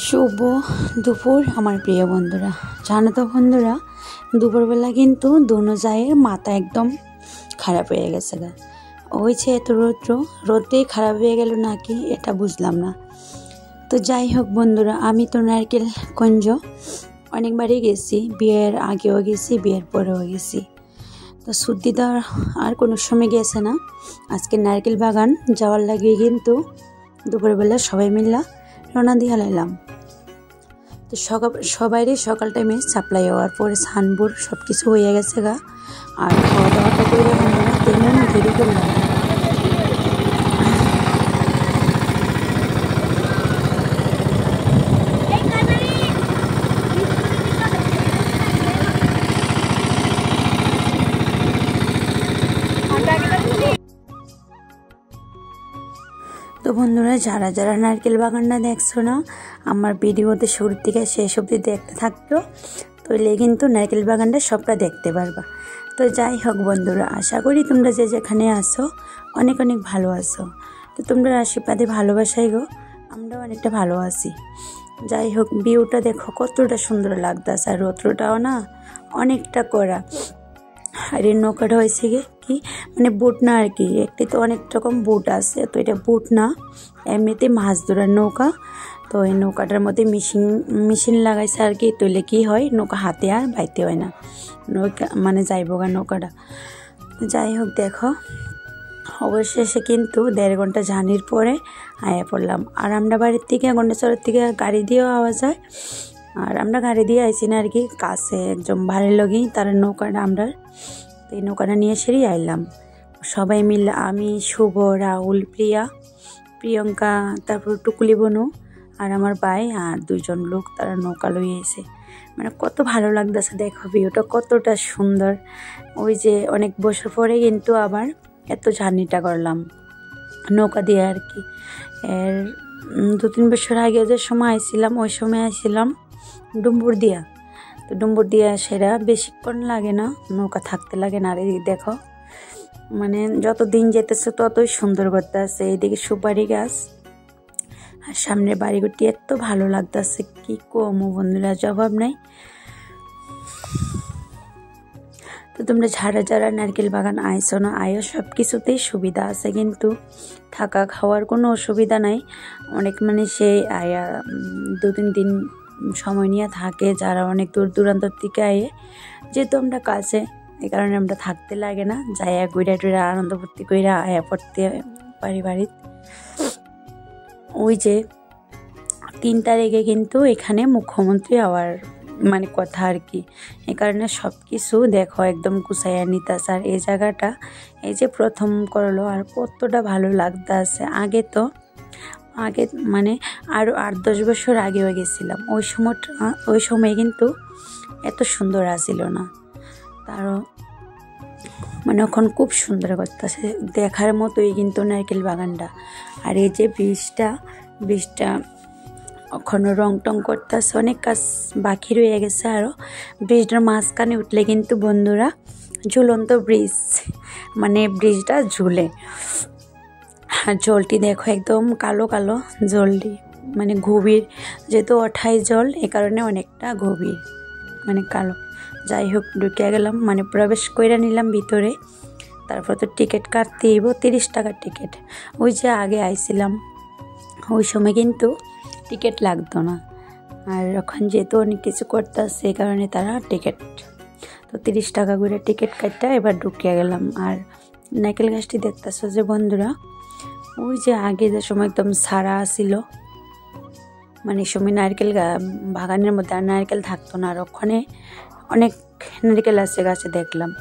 শুভ দুপুর আমার প্রিয় বন্ধুরা। জানো তো বন্ধুরা, দুপুরবেলা কিন্তু দুনো জায়ের মাথা একদম খারাপ হয়ে গেছে গা। হয়েছে এত রোদ্রেই খারাপ হয়ে গেল নাকি এটা বুঝলাম না। তো যাই হোক বন্ধুরা, আমি তো নারকেল কুঞ্জ অনেকবারই গেছি, বিয়ের আগেও গেছি, বিয়ের পরেও গেছি। তো সুদ্দি তো আর কোনো সময় গেছে না। আজকে নারকেল বাগান যাওয়ার লাগে কিন্তু দুপুরবেলা সবাই মিল্লা রওনা দিয়ে লাইলাম। তো সবাইরই সকাল টাইমে সাপ্লাই হওয়ার পরে সানপুর সব কিছু হয়ে গেছে গা। আর খাওয়া দাওয়াটা করে আমরা তেমন দেরি করলাম। তো বন্ধুরা, যারা যারা নারকেল বাগানটা দেখছো না, আমার ভিডিওতে শুরু থেকে শেষ অবধি দেখতে থাকতো, তাহলে কিন্তু নারকেল বাগানটা সবটা দেখতে পারবা। তো যাই হোক বন্ধুরা, আশা করি তোমরা যে যেখানে আসো অনেক অনেক ভালো আছো। তো তোমরা আশীর্বাদে ভালোবাসাই গো, আমরাও অনেকটা ভালো আছি। যাই হোক, ভিউটা দেখো কতটা সুন্দর লাগতেছে, আর রৌদ্রটাও না অনেকটা কড়া। আর এই নৌকাটা হয়েছে কি মানে বুট না আর কি, একটি তো অনেক রকম বুট আছে, তো এটা বুট না, এমনিতে মাছ ধরার নৌকা। তো এই নৌকাটার মধ্যে মেশিন লাগাইছে আর কি, তৈলে কি হয় নৌকা হাতে আর বাইতে হয় না, নৌকা মানে যাইবগা নৌকাটা। যাই হোক দেখো, অবশেষে কিন্তু 1.5 ঘন্টা জার্নির পরে আয়া পড়লাম। আর আমরা বাড়ির থেকে গন্ডাচরের থেকে গাড়ি দিয়েও আওয়া যায়, আর আমরা গাড়ি দিয়ে আইছি না আর কি, কাছে একদম ভালো লগেই তার নৌকাটা আমরা এই নৌকাটা নিয়ে সেরেই আইলাম সবাই মিলে। আমি, শুভ, রাহুল, প্রিয়ঙ্কা, তারপর টুকুলি বনু আর আমার ভাই আর 2 জন লোক, তারা নৌকা লইয়ে এসে। মানে কত ভালো লাগতেছে দেখো, ভিউটা কতটা সুন্দর। ওই যে অনেক বছর পরে কিন্তু আবার এত জার্নিটা করলাম নৌকা দিয়ে আর কি। এর 2-3 বছর আগে যে সময় আইছিলাম, ওই সময় আইছিলাম ডুম্বুর দিয়া। তো ডুম্বুর দিয়া সেরা বেশিক্ষণ লাগে না, নৌকা থাকতে লাগে না। আর এই দেখো, মানে যত দিন যেতেছে ততই সুন্দর করতে আছে। এইদিকে সুপারি গাছ আর সামনের বাড়িগুটি এত ভালো লাগতেছে, কি কমো বন্ধুরা, জবাব নাই। তো তোমরা যারা নারকেল বাগান আইছো না, আয়ো, সব কিছুতেই সুবিধা আছে, কিন্তু থাকা খাওয়ার কোনো অসুবিধা নাই। অনেক মানে সেই আয়া 2-3 দিন সময় নিয়ে থাকে, যারা অনেক দূর দূরান্ত থেকে আয়ে। যেহেতু আমরা কাছে, এই কারণে আমরা থাকতে লাগে না, যাইয়া ঘুরা টুরা আনন্দ ফুর্তি কইরা আয়া পড়তে পারি বাড়ির। ওই যে 3 তারিখে কিন্তু এখানে মুখ্যমন্ত্রী হওয়ার মানে কথা আর কি, এই কারণে সব কিছু দেখো একদম গুছাইয়া নিতাছে। আর এই জায়গাটা এই যে প্রথম করলো, আর কতটা ভালো লাগতাছে। আগে মানে আরও 8-10 বছর আগেও গেছিলাম, ওই সময় কিন্তু এত সুন্দর আসিল না, তারও মানে এখন খুব সুন্দর করতেছে, দেখার মতোই কিন্তু নারকেল বাগানটা। আর এই যে ব্রিজটা এখনও রং টং করতেছে, অনেক কাজ বাকি রয়ে গেছে আরও। ব্রিজটার মাঝখানে উঠলে কিন্তু বন্ধুরা ঝুলন্ত ব্রিজ, মানে ব্রিজটা ঝুলে। আর জলটি দেখো একদম কালো কালো জলটি, মানে গভীর, যেহেতু অঠাই জল, এ কারণে অনেকটা গভীর, মানে কালো। যাই হোক, ঢুকে গেলাম, মানে প্রবেশ করে নিলাম ভিতরে। তারপর তো টিকিট কাটতে হইব, 30 টাকার টিকিট। ওই যে আগে আইছিলাম ওই সময় কিন্তু টিকিট লাগতো না, আর এখন যেহেতু অনেক কিছু করতে আসছে, এই কারণে তারা টিকিট, তো 30 টাকা করে টিকিট কাটটা এবার ঢুকিয়ে গেলাম। আর নারকেল গাছটি দেখতেছো যে বন্ধুরা, ওই যে আগে যে সময় একদম সারা আসিল, মানে সময় নারকেল বাগানের মধ্যে আর নারকেল থাকতো না, আর ওখানে অনেক নারকেল আছে গাছে দেখলাম।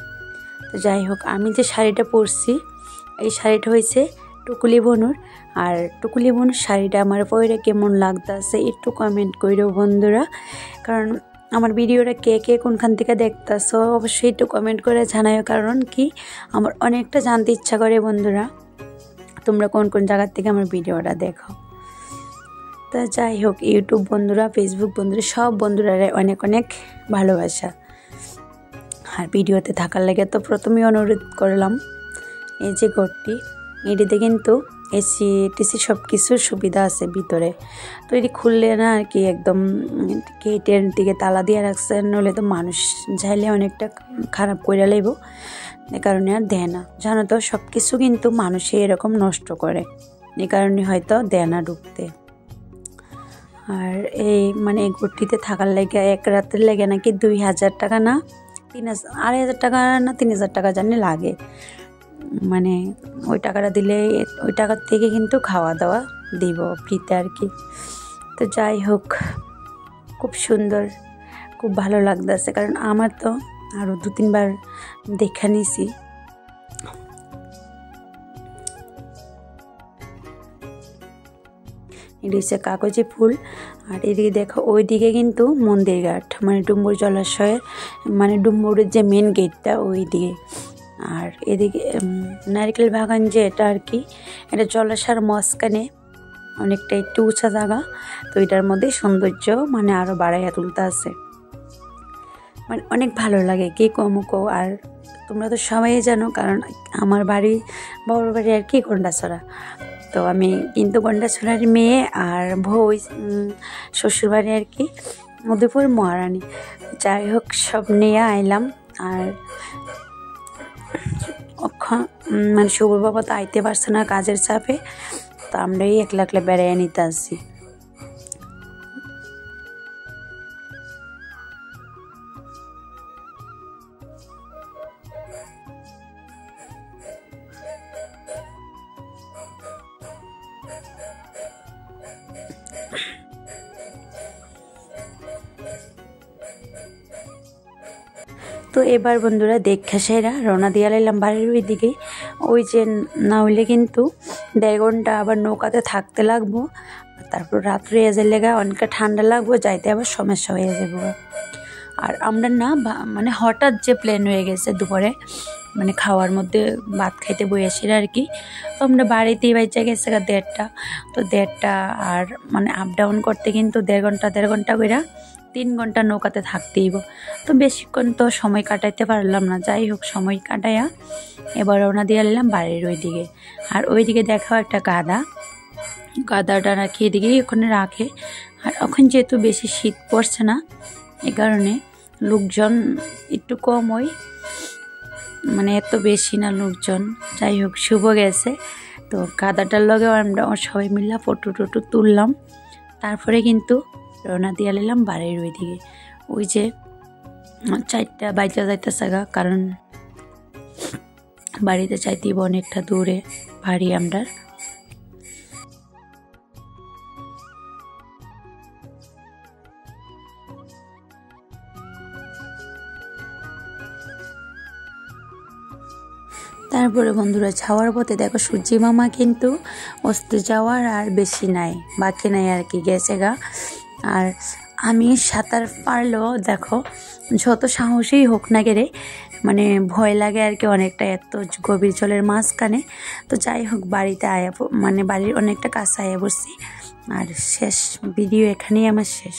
তো যাই হোক, আমি যে শাড়িটা পরছি, এই শাড়িটা হয়েছে টুকুলি বনুর। আর টুকুলি বনুর শাড়িটা আমার পরে কেমন লাগতেছে একটু কমেন্ট করো বন্ধুরা, কারণ আমার ভিডিওটা কে কোনখান থেকে দেখতেছো অবশ্যই একটু কমেন্ট করে জানাও, কারণ কি আমার অনেকটা জানতে ইচ্ছা করে বন্ধুরা, তোমরা কোন কোন জায়গার থেকে আমার ভিডিওটা দেখো। তা যাই হোক, ইউটিউব বন্ধুরা, ফেসবুক বন্ধুরা, সব বন্ধুরা অনেক অনেক ভালোবাসা। আর ভিডিওতে থাকার লাগে তো প্রথমেই অনুরোধ করলাম, এই যে ঘরটি, এটিতে কিন্তু এসি টিসি সব কিছুর সুবিধা আছে ভিতরে। তো এটি খুললে না আর কি একদম গেটের দিকে তালা দিয়ে রাখছে, নইলে তো মানুষ যাইলে অনেকটা খারাপ করে লাইব, এ কারণে আর দেয় না। জানো তো সব কিছু কিন্তু মানুষে এরকম নষ্ট করে, এ কারণে হয়তো দেয় না ঢুকতে। আর এই মানে এই ঘরটিতে থাকার লেগে এক রাতের লেগে নাকি 2000 টাকা না 3000 টাকা না 3000 টাকা জানি লাগে। মানে ওই টাকাটা দিলে ওই টাকার থেকে কিন্তু খাওয়া দাওয়া দিব ফ্রিতে আর কি। তো যাই হোক, খুব সুন্দর, খুব ভালো লাগতেছে, কারণ আমার তো আরও 2-3 বার দেখা নিছি। এটি হচ্ছে কাগজি ফুল। আর এদিকে দেখো ওইদিকে কিন্তু মন্দির ঘাট, মানে ডুম্বুর জলাশয়ের মানে ডুম্বুরের যে মেন গেটটা ওই দিকে। আর এদিকে নারকেল বাগান যে এটা আর কি, এটা জলাশয়ের মাঝখানে অনেকটা একটু উঁচা জায়গা। তো এটার মধ্যে সৌন্দর্য মানে আরও বাড়াইয়া তুলতে আছে, মানে অনেক ভালো লাগে কি কমুকো। আর তোমরা তো সবাই জানো, কারণ আমার বাড়ি বাবার বাড়ি আর কি গন্ডাছড়া। তো আমি কিন্তু গন্ডাছড়ার মেয়ে, আর বউ শ্বশুরবাড়ি আর কি মধুপুর মহারানী। যাই হোক, সব নিয়ে আইলাম। আর মানে শুভর বাবা তো আইতে পারছে না কাজের চাপে, তো আমরাই একলা একলা বেড়াইয়া নিতে আসছি। তো এবার বন্ধুরা দেখা সেরা রওনা দিয়ে লাইলাম বাড়ির ওই দিকে। ওই যে না হইলে কিন্তু 1.5 ঘন্টা আবার নৌকাতে থাকতে লাগবো, তারপর রাত্রে এজের লেগা অনেকটা ঠান্ডা লাগবো, যাইতে আবার সমস্যা হয়ে যাবো। আর আমরা না মানে হঠাৎ যে প্ল্যান হয়ে গেছে দুপুরে, মানে খাওয়ার মধ্যে ভাত খাইতে বসেছিল আর কি। তো আমরা বাড়িতেই বাচ্চা গেছে 1.5টা, তো 1.5টা আর মানে আপ ডাউন করতে কিন্তু 1.5 ঘন্টা করে 3 ঘন্টা নৌকাতে থাকতেইব। তো বেশিক্ষণ তো সময় কাটাইতে পারলাম না। যাই হোক, সময় কাটাইয়া এবার রওনা দিয়ে এলাম বাড়ির ওই দিকে। আর ওইদিকে দেখাও একটা গাদাটা রাখি এদিকে ওখানে রাখে। আর এখন যেহেতু বেশি শীত পড়ছে না, এ কারণে লোকজন একটু কম, ওই মানে এত বেশি না লোকজন। যাই হোক, শুভ গেছে, তো গাদাটার লগেও আমরা সবাই মিলে ফটো টটো তুললাম। তারপরে কিন্তু রওনা দিয়ে এলাম বাড়ির ওই দিকে। ওই যে 4টা বাজে যাইতেছে গা, কারণ বাড়িতে চাইতেই অনেকটা দূরে বাড়ি আমরা। তারপরে বন্ধুরা যাওয়ার পথে দেখো সূর্যি মামা কিন্তু অস্ত যাওয়ার আর বেশি নাই, বাকি নাই আর কি, গেছে গা। আর আমি সাঁতার পারলেও দেখো যত সাহসী হোক না গেলে মানে ভয় লাগে আর কি অনেকটা, এত গভীর জলের মাঝখানে। তো যাই হোক, বাড়িতে মানে বাড়ির অনেকটা কাছে আয়া বসছি। আর শেষ ভিডিও এখানেই আমার শেষ।